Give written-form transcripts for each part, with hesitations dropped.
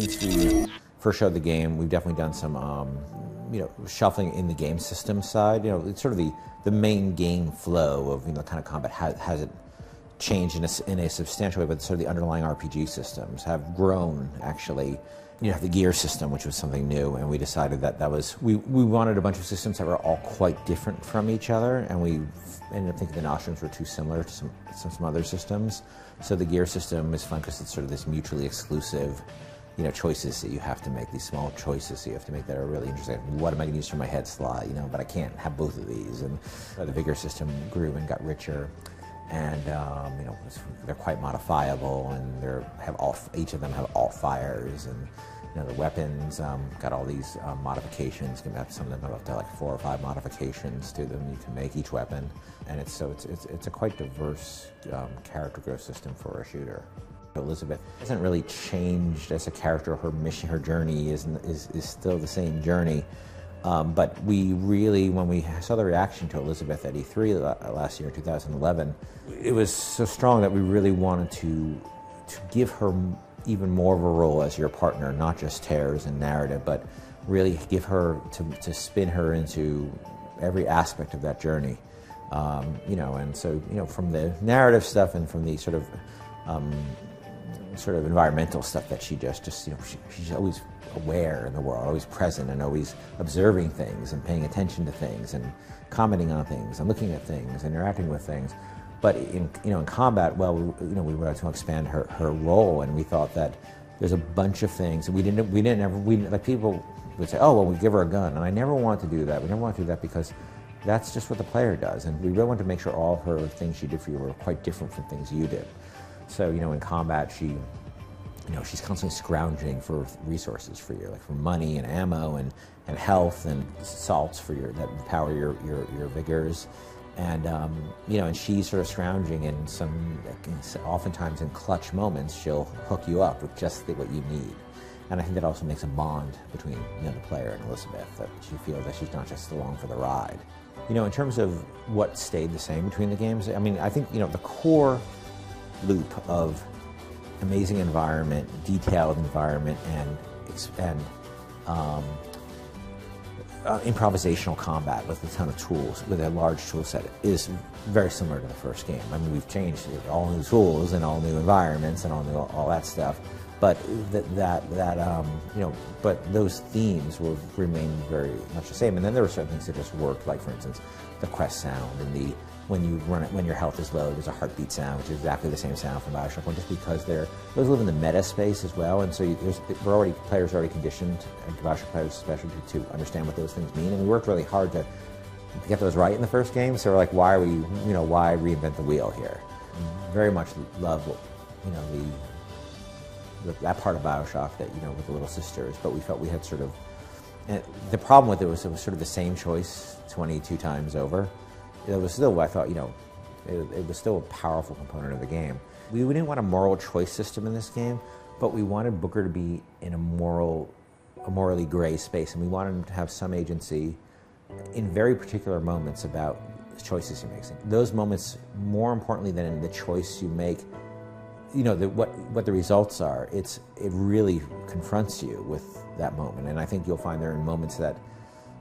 since we first showed the game, we've definitely done some, shuffling in the game system side. It's sort of the main game flow of, kind of combat hasn't changed in a substantial way, but sort of the underlying RPG systems have grown, actually. You have the gear system, which was something new, and we decided we wanted a bunch of systems that were all quite different from each other, and we ended up thinking the nostrums were too similar to some other systems. So the gear system is fun because it's sort of this mutually exclusive, choices that you have to make, these small choices that you have to make that are really interesting. What am I going to use for my head slot, but I can't have both of these. And the vigor system grew and got richer. And they're quite modifiable, and each of them have alt fires, and the weapons got all these modifications. Some of them have up to like 4 or 5 modifications to them you can make each weapon, and it's a quite diverse character growth system for a shooter. Elizabeth hasn't really changed as a character. Her mission, her journey is still the same journey. But we really, when we saw the reaction to Elizabeth at E3 last year, 2011, it was so strong that we really wanted to give her even more of a role as your partner, not just tears and narrative, but really give her, to spin her into every aspect of that journey. And so, from the narrative stuff and from the sort of environmental stuff that she she's always aware in the world, always present, and always observing things and paying attention to things and commenting on things and looking at things, interacting with things. But in combat, well, we wanted to expand her role, and we thought that there's a bunch of things, and like people would say, oh, well, we give her a gun, and I never want to do that. We never want to do that because that's just what the player does, and we really want to make sure all her things she did for you were quite different from things you did. So, in combat, she's constantly scrounging for resources for you, like for money and ammo and health and salts that power your vigors. And, and she's sort of scrounging in oftentimes in clutch moments, she'll hook you up with just what you need. And I think that also makes a bond between the player and Elizabeth, that she feels that she's not just along for the ride. In terms of what stayed the same between the games, I think, the core loop of amazing environment, detailed environment, and improvisational combat with a ton of tools, with a large tool set, is very similar to the first game. We've changed all new tools and all new environments and all that stuff, but but those themes will remain very much the same. And then there were certain things that just worked, like for instance, the quest sound and when you run it, when your health is low, there's a heartbeat sound, which is exactly the same sound from BioShock 1, just because those live in the meta space as well, and so players are already conditioned, and BioShock players especially, to understand what those things mean, and we worked really hard to get those right in the first game. So we're like, why reinvent the wheel here? Very much love, that part of BioShock that with the little sisters, but we felt we had sort of, and the problem with it was sort of the same choice 22 times over. It was still, I thought, it was still a powerful component of the game. We didn't want a moral choice system in this game, but we wanted Booker to be in a morally gray space, and we wanted him to have some agency in very particular moments about the choices he makes. Those moments, more importantly than in the choice you make, what the results are, it really confronts you with that moment. And I think you'll find there are moments that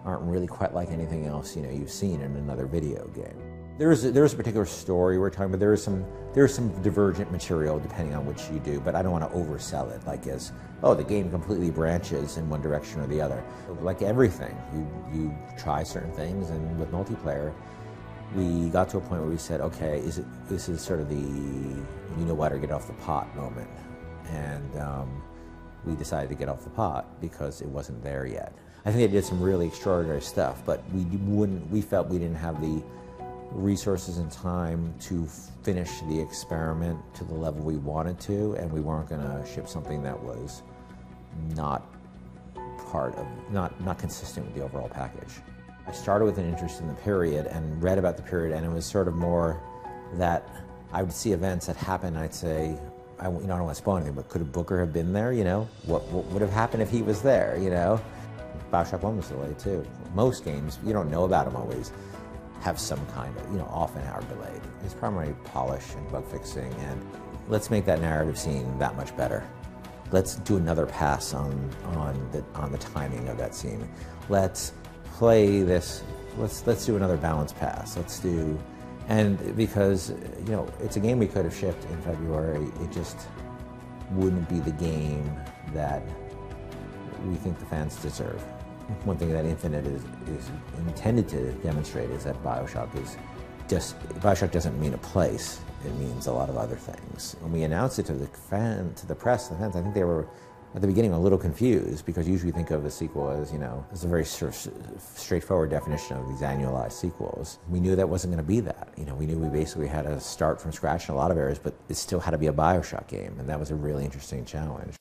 aren't really quite like anything else you've seen in another video game. There is a particular story we're talking about. There is some divergent material depending on which you do, but I don't want to oversell it like as, oh, the game completely branches in one direction or the other. Like everything, you try certain things, and with multiplayer, we got to a point where we said, okay, this is sort of the or get off the pot moment, and we decided to get off the pot because it wasn't there yet. I think they did some really extraordinary stuff, but we felt we didn't have the resources and time to finish the experiment to the level we wanted to, and we weren't going to ship something that was not consistent with the overall package. I started with an interest in the period and read about the period, and it was sort of more that I would see events that happened, and I'd say, I don't want to spoil anything, but could Booker have been there? What would have happened if he was there? BioShock 1 was delayed too. Most games, you don't know about them always, have some kind of, often are delayed. It's primarily polish and bug fixing, and let's make that narrative scene that much better. let's do another pass on the timing of that scene. Let's play this. Let's do another balance pass. Let's do, and because it's a game we could have shipped in February, it just wouldn't be the game that we think the fans deserve. One thing that Infinite is intended to demonstrate is that BioShock doesn't mean a place. It means a lot of other things. When we announced it to the press, the fans, I think they were at the beginning a little confused, because usually we think of a sequel as a very sort of straightforward definition of these annualized sequels. We knew that wasn't going to be that. We knew we basically had to start from scratch in a lot of areas, but it still had to be a BioShock game, and that was a really interesting challenge.